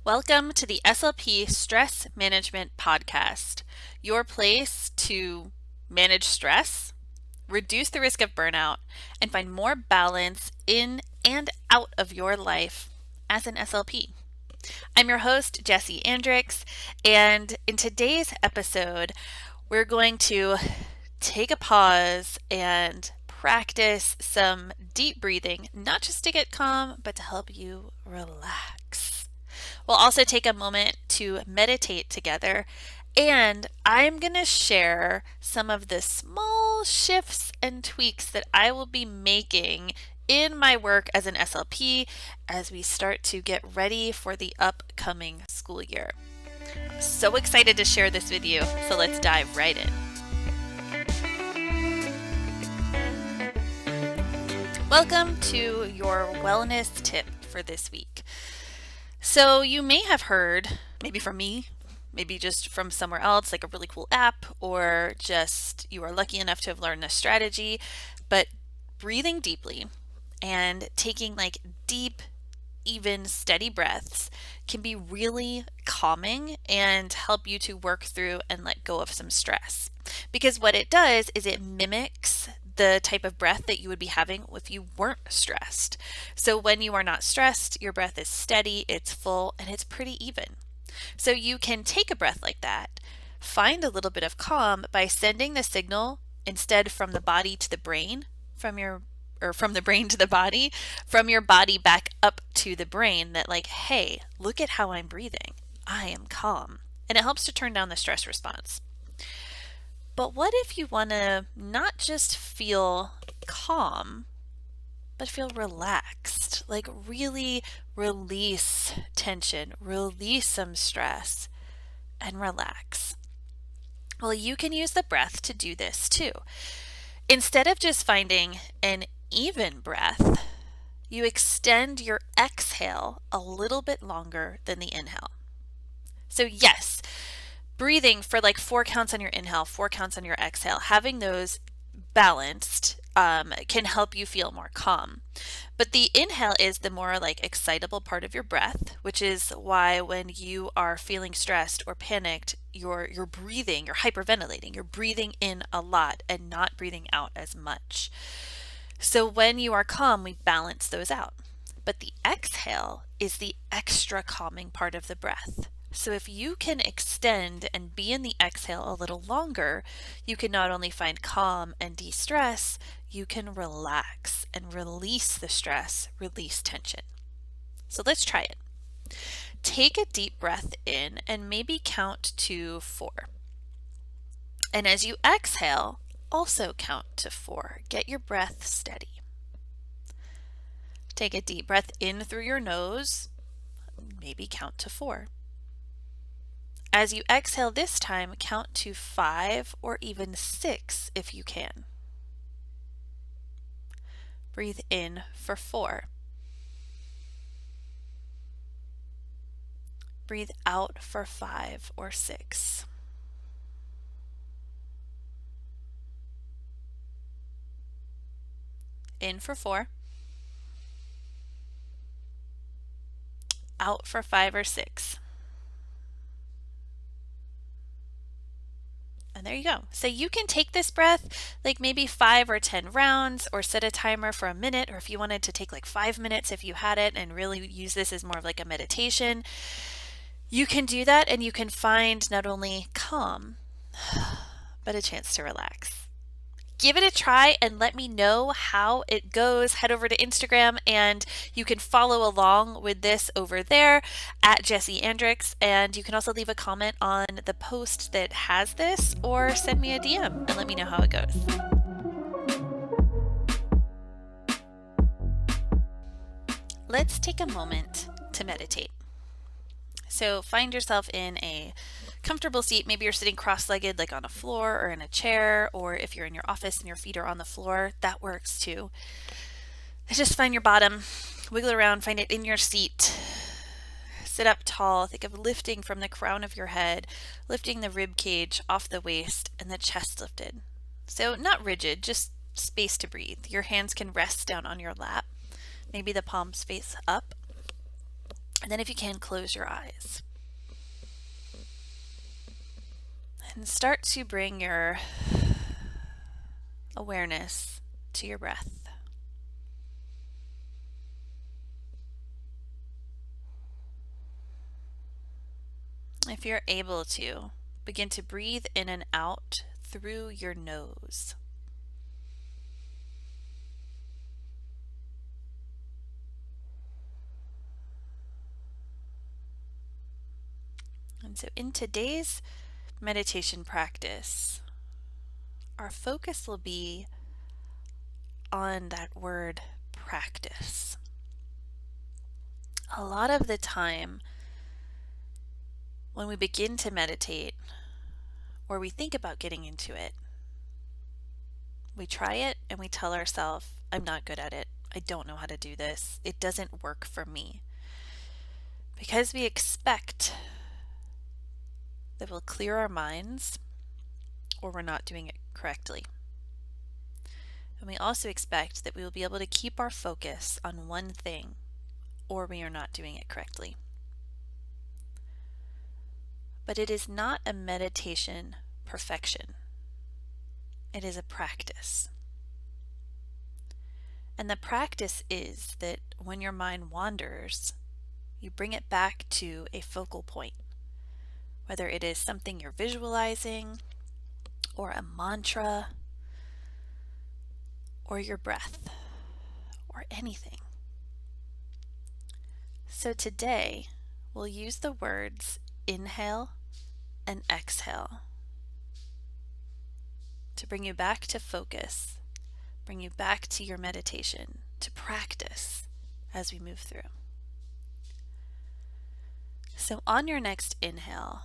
Welcome to the SLP Stress Management Podcast, your place to manage stress, reduce the risk of burnout, and find more balance in and out of your life as an SLP. I'm your host, Jessie Andrix, and in today's episode, we're going to take a pause and practice some deep breathing, not just to get calm, but to help you relax. We'll also take a moment to meditate together, and I'm going to share some of the small shifts and tweaks that I will be making in my work as an SLP as we start to get ready for the upcoming school year. So excited to share this with you, so let's dive right in. Welcome to your wellness tip for this week. So you may have heard, maybe from me, maybe just from somewhere else, like a really cool app, or just you are lucky enough to have learned this strategy, but breathing deeply and taking like deep, even steady breaths can be really calming and help you to work through and let go of some stress. Because what it does is it mimics the type of breath that you would be having if you weren't stressed. So when you are not stressed, your breath is steady, it's full, and it's pretty even. So you can take a breath like that, find a little bit of calm by sending the signal instead from the body to the brain, from the brain to the body, from your body back up to the brain, that like, hey, look at how I'm breathing. I am calm. And it helps to turn down the stress response. But what if you want to not just feel calm, but feel relaxed? Like really release tension, release some stress, and relax. Well, you can use the breath to do this too. Instead of just finding an even breath, you extend your exhale a little bit longer than the inhale. So yes, breathing for like 4 counts on your inhale, 4 counts on your exhale, having those balanced can help you feel more calm. But the inhale is the more like excitable part of your breath, which is why when you are feeling stressed or panicked, you're breathing, you're hyperventilating, you're breathing in a lot and not breathing out as much. So when you are calm, we balance those out. But the exhale is the extra calming part of the breath. So if you can extend and be in the exhale a little longer, you can not only find calm and de-stress, you can relax and release the stress, release tension. So let's try it. Take a deep breath in and maybe count to 4. And as you exhale, also count to 4. Get your breath steady. Take a deep breath in through your nose, maybe count to 4. As you exhale this time, count to 5 or even 6 if you can. Breathe in for 4. Breathe out for 5 or 6. In for 4. Out for 5 or 6. And there you go. So you can take this breath like maybe 5 or 10 rounds, or set a timer for a minute, or if you wanted to take like 5 minutes if you had it and really use this as more of like a meditation, you can do that, and you can find not only calm, but a chance to relax. Give it a try and let me know how it goes. Head over to Instagram and you can follow along with this over there at Jessie Andrix. And you can also leave a comment on the post that has this, or send me a DM and let me know how it goes. Let's take a moment to meditate. So find yourself in a comfortable seat. Maybe you're sitting cross-legged like on a floor or in a chair, or if you're in your office and your feet are on the floor, that works too. Just find your bottom, wiggle around, find it in your seat. Sit up tall. Think of lifting from the crown of your head, lifting the rib cage off the waist and the chest lifted. So not rigid, just space to breathe. Your hands can rest down on your lap. Maybe the palms face up. And then if you can, close your eyes. And start to bring your awareness to your breath. If you're able to, begin to breathe in and out through your nose. And so in today's meditation practice, our focus will be on that word practice. A lot of the time, when we begin to meditate or we think about getting into it, we try it and we tell ourselves, I'm not good at it. I don't know how to do this. It doesn't work for me. Because we expect that we'll clear our minds or we're not doing it correctly. And we also expect that we will be able to keep our focus on one thing or we are not doing it correctly. But it is not a meditation perfection. It is a practice. And the practice is that when your mind wanders, you bring it back to a focal point, whether it is something you're visualizing, or a mantra, or your breath, or anything. So today, we'll use the words inhale and exhale to bring you back to focus, bring you back to your meditation, to practice as we move through. So on your next inhale,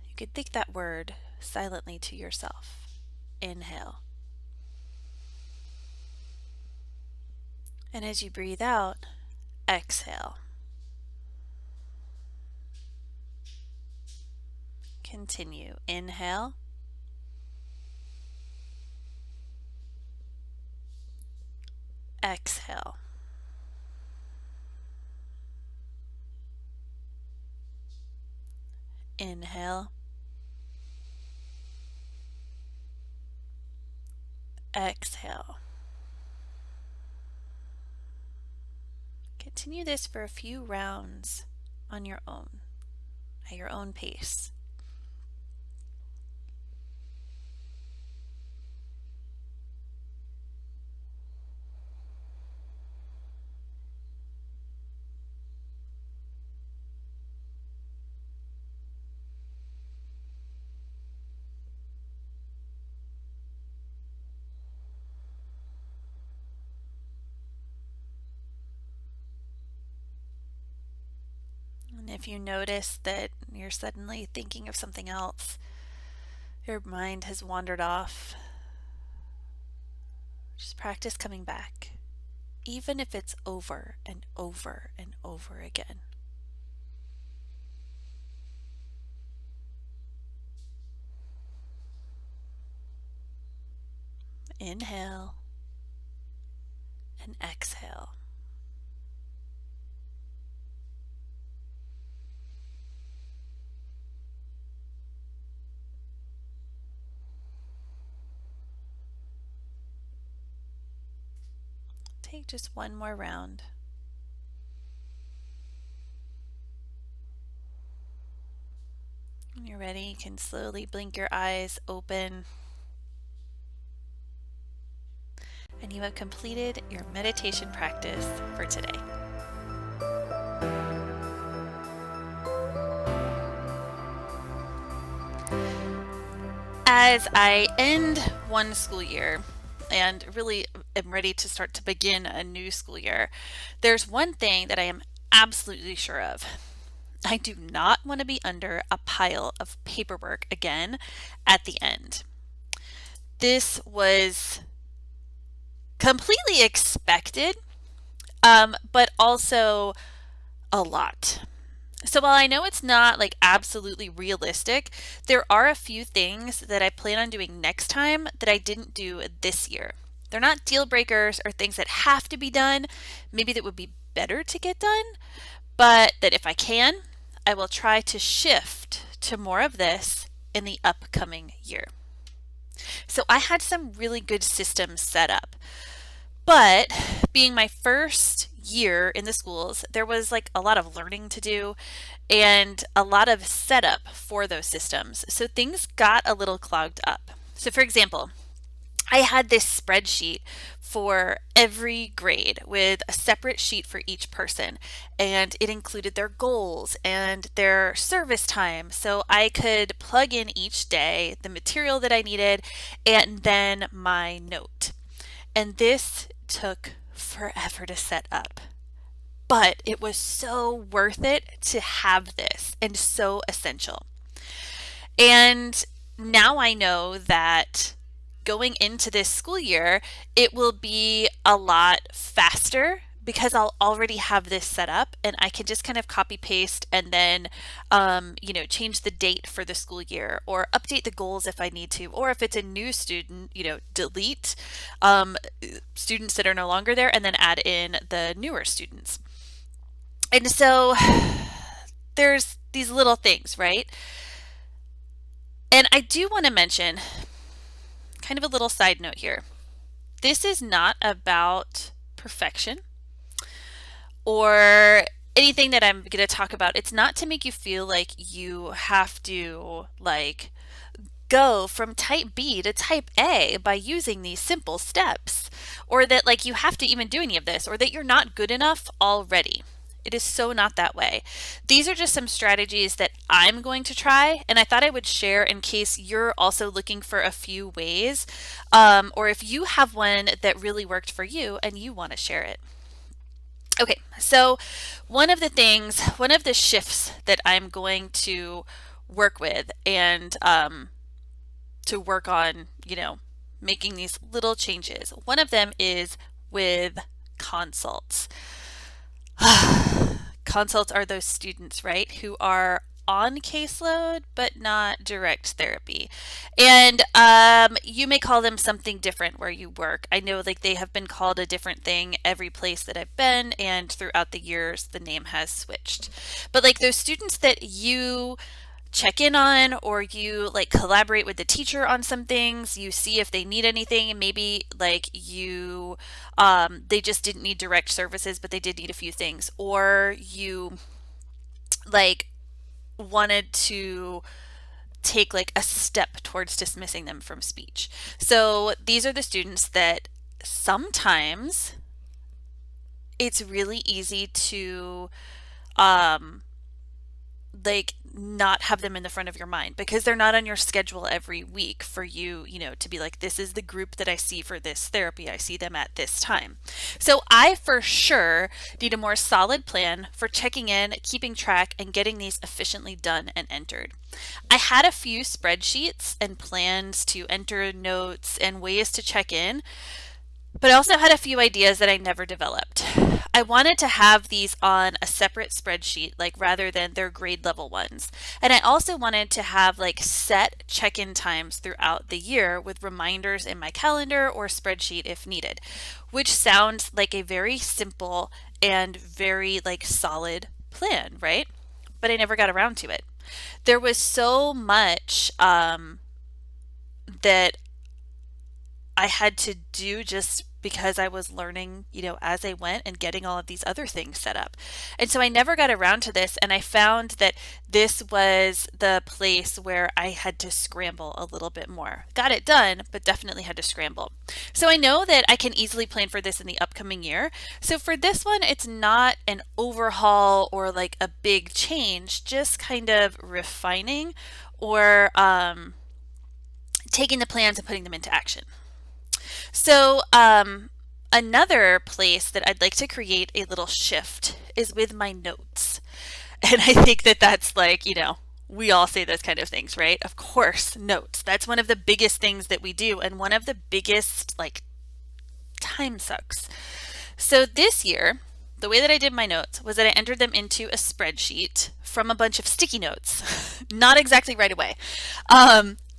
you could think that word silently to yourself. Inhale. And as you breathe out, exhale. Continue. Inhale. Exhale. Inhale. Exhale. Continue this for a few rounds on your own, at your own pace. And if you notice that you're suddenly thinking of something else, your mind has wandered off, just practice coming back, even if it's over and over and over again. Inhale and exhale. Take just one more round. When you're ready, you can slowly blink your eyes open. And you have completed your meditation practice for today. As I end one school year and really am ready to start to begin a new school year, there's one thing that I am absolutely sure of. I do not want to be under a pile of paperwork again at the end. This was completely expected, but also a lot. So while I know it's not like absolutely realistic, there are a few things that I plan on doing next time that I didn't do this year. They're not deal breakers or things that have to be done, maybe that would be better to get done, but that if I can, I will try to shift to more of this in the upcoming year. So I had some really good systems set up. But being my first year in the schools, there was like a lot of learning to do and a lot of setup for those systems. So things got a little clogged up. So for example, I had this spreadsheet for every grade with a separate sheet for each person, and it included their goals and their service time. So I could plug in each day the material that I needed and then my note. And this took forever to set up, but it was so worth it to have this and so essential. And now I know that going into this school year, it will be a lot faster because I'll already have this set up and I can just kind of copy paste and then, change the date for the school year or update the goals if I need to. Or if it's a new student, delete students that are no longer there and then add in the newer students. And so there's these little things, right? And I do want to mention kind of a little side note here. This is not about perfection or anything that I'm going to talk about. It's not to make you feel like you have to go from type B to type A by using these simple steps, or that you have to even do any of this, or that you're not good enough already. It is so not that way. These are just some strategies that I'm going to try, and I thought I would share in case you're also looking for a few ways, or if you have one that really worked for you and you want to share it. Okay, so one of the shifts that I'm going to work with and to work on, making these little changes. One of them is with consults. Consults are those students, right, who are on caseload but not direct therapy. And you may call them something different where you work. I know they have been called a different thing every place that I've been, and throughout the years the name has switched. But those students that you check in on, or you collaborate with the teacher on some things, you see if they need anything, and maybe they just didn't need direct services but they did need a few things, or you wanted to take a step towards dismissing them from speech. So these are the students that sometimes it's really easy to not have them in the front of your mind because they're not on your schedule every week for you, to be this is the group that I see for this therapy. I see them at this time. So I for sure need a more solid plan for checking in, keeping track, and getting these efficiently done and entered. I had a few spreadsheets and plans to enter notes and ways to check in, but I also had a few ideas that I never developed. I wanted to have these on a separate spreadsheet, rather than their grade level ones. And I also wanted to have set check-in times throughout the year with reminders in my calendar or spreadsheet if needed, which sounds like a very simple and very solid plan, right? But I never got around to it. There was so much that I had to do just because I was learning, as I went and getting all of these other things set up. And so I never got around to this, and I found that this was the place where I had to scramble a little bit more. Got it done, but definitely had to scramble. So I know that I can easily plan for this in the upcoming year. So for this one, it's not an overhaul or a big change, just kind of refining or taking the plans and putting them into action. So another place that I'd like to create a little shift is with my notes. And I think that that's we all say those kind of things, right? Of course, notes. That's one of the biggest things that we do, and one of the biggest time sucks. So this year, the way that I did my notes was that I entered them into a spreadsheet from a bunch of sticky notes. Not exactly right away.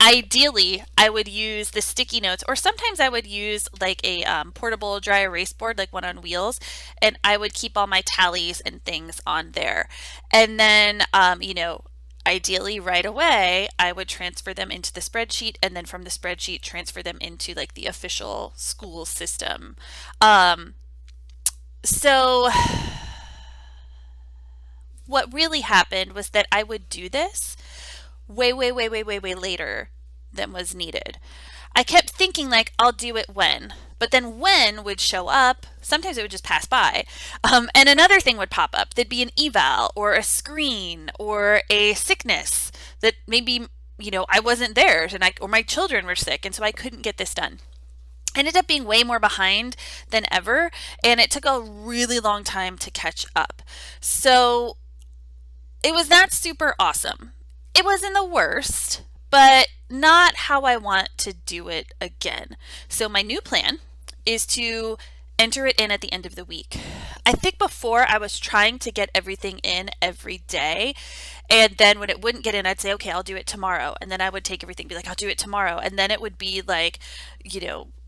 Ideally, I would use the sticky notes, or sometimes I would use like a portable dry erase board, like one on wheels, and I would keep all my tallies and things on there. And then, ideally right away, I would transfer them into the spreadsheet, and then from the spreadsheet, transfer them into like the official school system. Um, so, what really happened was that I would do this way, way, way, way, way, way later than was needed. I kept thinking, like, I'll do it when. But then when would show up, sometimes it would just pass by. And another thing would pop up. There'd be an eval or a screen or a sickness that maybe, I wasn't there or my children were sick. And so I couldn't get this done. I ended up being way more behind than ever. And it took a really long time to catch up. So it was not super awesome. It wasn't the worst, but not how I want to do it again. So my new plan is to enter it in at the end of the week. I think before I was trying to get everything in every day. And then when it wouldn't get in, I'd say, okay, I'll do it tomorrow. And then I would take everything, be like, I'll do it tomorrow. And then it would be like,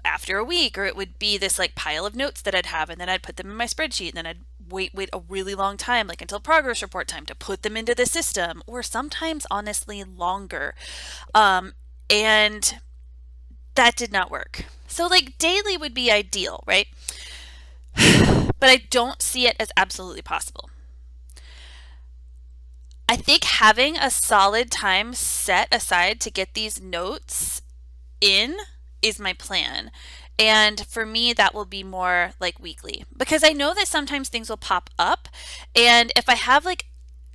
after a week, or it would be this like pile of notes that I'd have. And then I'd put them in my spreadsheet, and then I'd wait a really long time, like until progress report time, to put them into the system, or sometimes honestly longer. And that did not work. So like daily would be ideal, right? But I don't see it as absolutely possible. I think having a solid time set aside to get these notes in is my plan. And for me, that will be more like weekly, because I know that sometimes things will pop up. And if I have like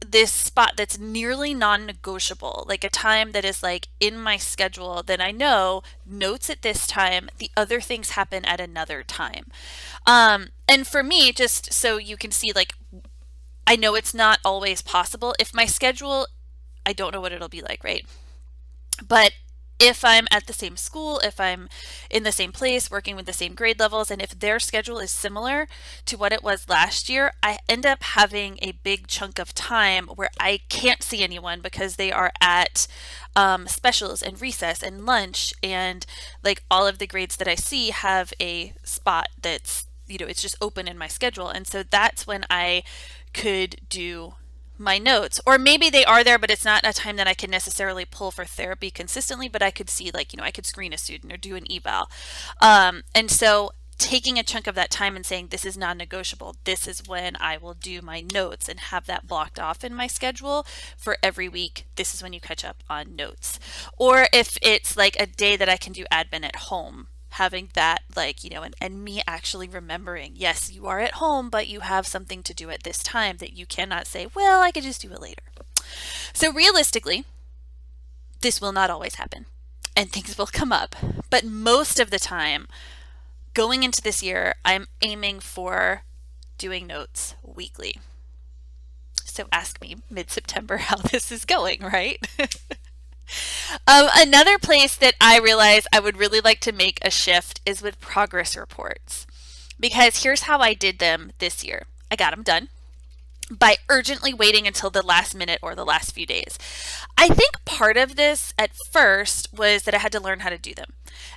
this spot that's nearly non-negotiable, like a time that is like in my schedule, then I know notes at this time, the other things happen at another time. And for me, just so you can see, like, I know it's not always possible. If my schedule, I don't know what it'll be like, right? But if I'm at the same school, if I'm in the same place, working with the same grade levels, and if their schedule is similar to what it was last year, I end up having a big chunk of time where I can't see anyone because they are at specials and recess and lunch, and like all of the grades that I see have a spot that's, it's just open in my schedule. And so that's when I could do my notes, or maybe they are there, but it's not a time that I can necessarily pull for therapy consistently, but I could see, like, I could screen a student or do an eval. And so taking a chunk of that time and saying, this is non-negotiable, this is when I will do my notes, and have that blocked off in my schedule for every week. This is when you catch up on notes. Or if it's like a day that I can do admin at home, having that, like, and me actually remembering, yes, you are at home, but you have something to do at this time that you cannot say, well, I could just do it later. So realistically, this will not always happen, and things will come up. But most of the time, going into this year, I'm aiming for doing notes weekly. So ask me mid-September how this is going, right? Another place that I realize I would really like to make a shift is with progress reports, because here's how I did them this year. I got them done by urgently waiting until the last minute or the last few days. I think part of this at first was that I had to learn how to do them.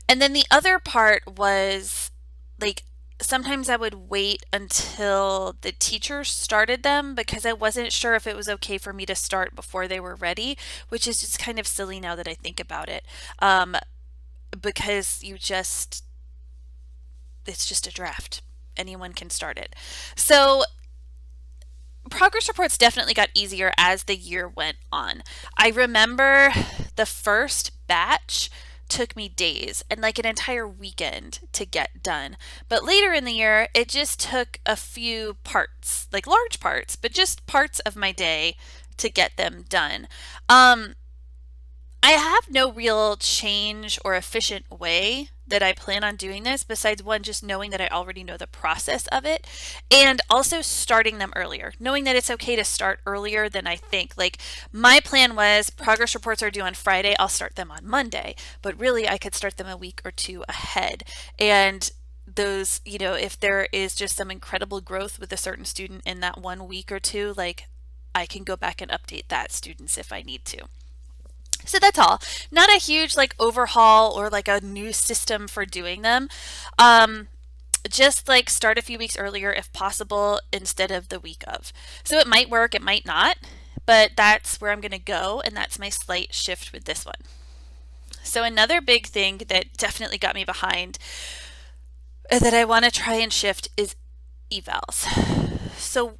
And then the other part was, like, sometimes I would wait until the teacher started them, because I wasn't sure if it was okay for me to start before they were ready, which is just kind of silly now that I think about it. Because it's just a draft. Anyone can start it. So progress reports definitely got easier as the year went on. I remember the first batch took me days and like an entire weekend to get done. But later in the year, it just took a few parts, like large parts, but just parts of my day to get them done. I have no real change or efficient way that I plan on doing this, besides one, just knowing that I already know the process of it, and also starting them earlier, knowing that it's okay to start earlier than I think. Like, my plan was progress reports are due on Friday, I'll start them on Monday, but really I could start them a week or two ahead. And those, if there is just some incredible growth with a certain student in that 1 week or two, like, I can go back and update that students if I need to. So that's all. Not a huge like overhaul or like a new system for doing them. Um, just like start a few weeks earlier if possible instead of the week of. So it might work, it might not, but that's where I'm going to go, and that's my slight shift with this one. So another big thing that definitely got me behind that I want to try and shift is evals. So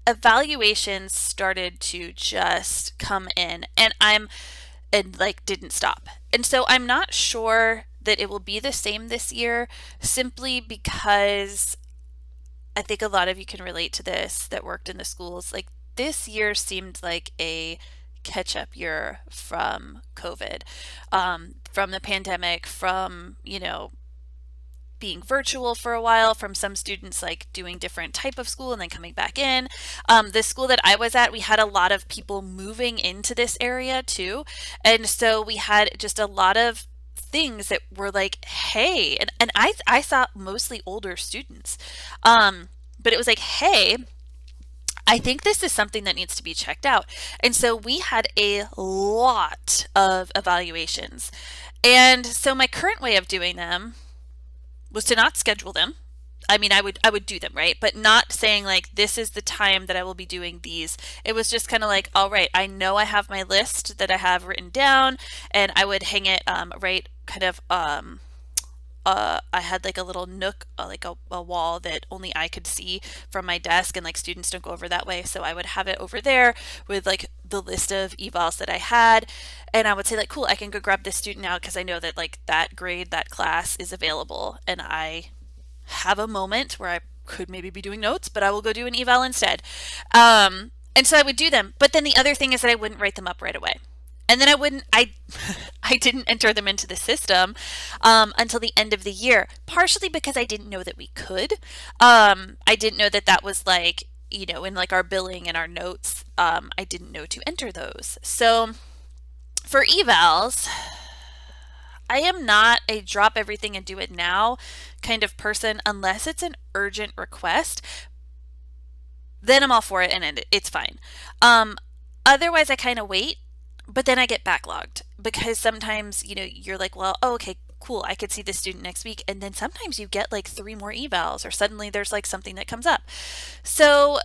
evaluations started to just come in and like didn't stop. And so I'm not sure that it will be the same this year simply because I think a lot of you can relate to this that worked in the schools. Like this year seemed like a catch up year from COVID, from the pandemic, from, being virtual for a while, from some students like doing different type of school and then coming back in. The school that I was at, we had a lot of people moving into this area too. And so we had just a lot of things that were like, hey, and I saw mostly older students. But it was like, hey, I think this is something that needs to be checked out. And so we had a lot of evaluations. And so my current way of doing them was to not schedule them. I mean, I would do them, right? But not saying like this is the time that I will be doing these. It was just kind of like, all right, I know I have my list that I have written down, and I would hang it right kind of I had like a little nook, like a wall that only I could see from my desk, and like students don't go over that way. So I would have it over there with like the list of evals that I had. And I would say like, cool, I can go grab this student now because I know that like that grade, that class is available. And I have a moment where I could maybe be doing notes, but I will go do an eval instead. And so I would do them. But then the other thing is that I wouldn't write them up right away. And then I didn't enter them into the system until the end of the year, partially because I didn't know that we could. I didn't know that that was like, in like our billing and our notes, I didn't know to enter those. So for evals, I am not a drop everything and do it now kind of person unless it's an urgent request. Then I'm all for it and it's fine. Otherwise, I kind of wait, but then I get backlogged because sometimes, you're like, well, oh, okay, cool, I could see this student next week. And then sometimes you get like 3 more evals, or suddenly there's like something that comes up. So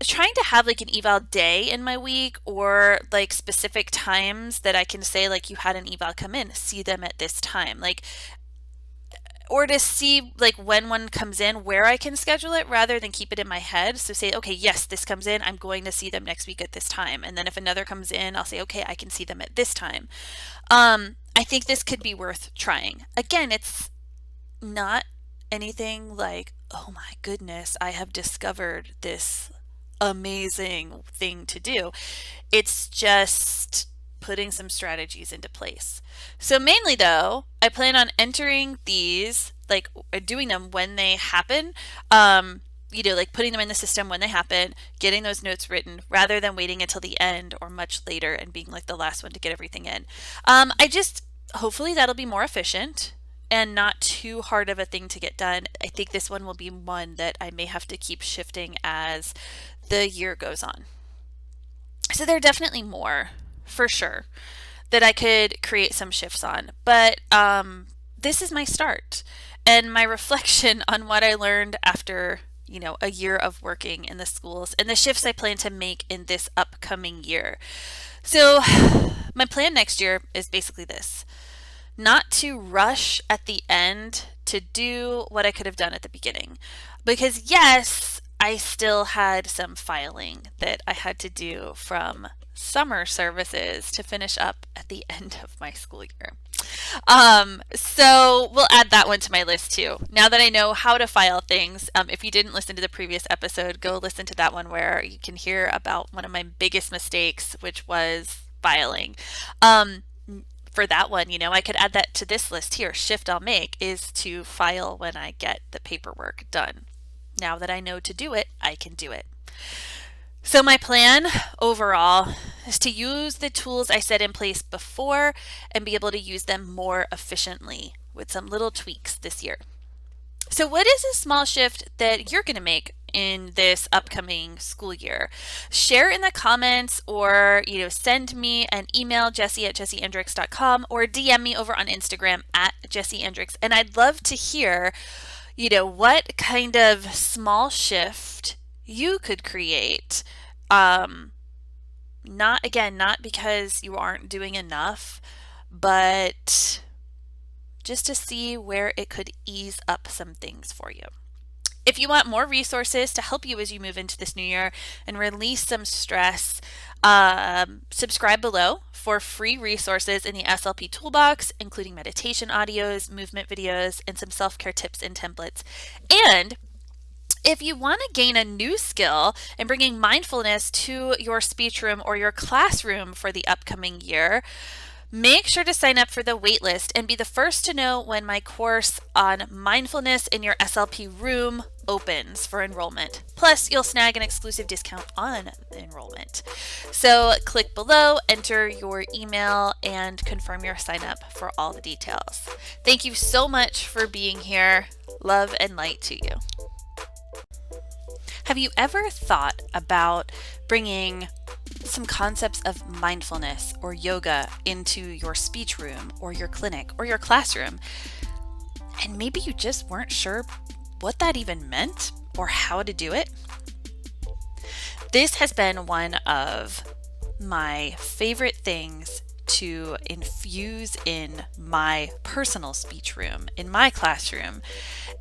trying to have like an eval day in my week, or like specific times that I can say like, you had an eval come in, see them at this time, like, or to see like when one comes in, where I can schedule it rather than keep it in my head. So say, okay, yes, this comes in, I'm going to see them next week at this time. And then if another comes in, I'll say, okay, I can see them at this time. I think this could be worth trying. Again, it's not anything like, oh my goodness, I have discovered this amazing thing to do. It's just putting some strategies into place. So mainly though, I plan on entering these, like doing them when they happen. Like putting them in the system when they happen, getting those notes written rather than waiting until the end or much later and being like the last one to get everything in. Hopefully that'll be more efficient and not too hard of a thing to get done. I think this one will be one that I may have to keep shifting as the year goes on. So there are definitely more, for sure, that I could create some shifts on. But this is my start and my reflection on what I learned after, a year of working in the schools and the shifts I plan to make in this upcoming year. So my plan next year is basically this: not to rush at the end to do what I could have done at the beginning. Because yes, I still had some filing that I had to do from summer services to finish up at the end of my school year. So we'll add that one to my list too. Now that I know how to file things, if you didn't listen to the previous episode, go listen to that one where you can hear about one of my biggest mistakes, which was filing. For that one, I could add that to this list here. Shift I'll make is to file when I get the paperwork done. Now that I know to do it, I can do it. So my plan overall is to use the tools I set in place before and be able to use them more efficiently with some little tweaks this year. So what is a small shift that you're going to make in this upcoming school year. Share in the comments, or send me an email, jesse@jesseandrix.com, or DM me over on Instagram @jesseandrix. And I'd love to hear what kind of small shift you could create. Not because you aren't doing enough, but just to see where it could ease up some things for you. If you want more resources to help you as you move into this new year and release some stress, subscribe below for free resources in the SLP toolbox, including meditation audios, movement videos, and some self-care tips and templates. And if you want to gain a new skill in bringing mindfulness to your speech room or your classroom for the upcoming year, make sure to sign up for the waitlist and be the first to know when my course on mindfulness in your SLP room opens for enrollment. Plus, you'll snag an exclusive discount on the enrollment. So click below, enter your email, and confirm your sign up for all the details. Thank you so much for being here. Love and light to you. Have you ever thought about bringing some concepts of mindfulness or yoga into your speech room or your clinic or your classroom, and maybe you just weren't sure what that even meant or how to do it? This has been one of my favorite things to infuse in my personal speech room, in my classroom,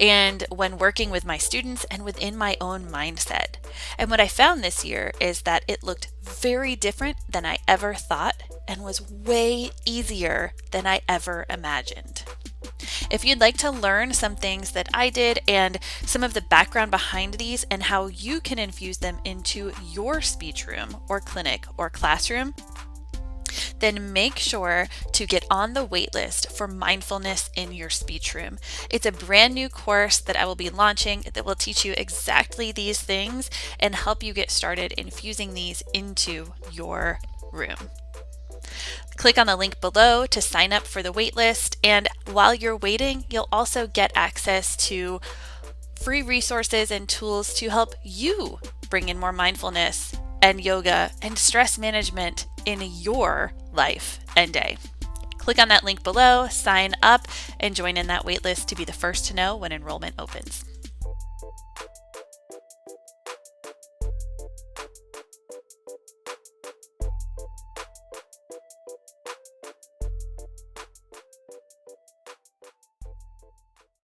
and when working with my students and within my own mindset. And what I found this year is that it looked very different than I ever thought and was way easier than I ever imagined. If you'd like to learn some things that I did and some of the background behind these and how you can infuse them into your speech room or clinic or classroom, then make sure to get on the waitlist for mindfulness in your speech room. It's a brand new course that I will be launching that will teach you exactly these things and help you get started infusing these into your room. Click on the link below to sign up for the waitlist, and while you're waiting, you'll also get access to free resources and tools to help you bring in more mindfulness and yoga and stress management in your life and day. Click on that link below, sign up, and join in that waitlist to be the first to know when enrollment opens.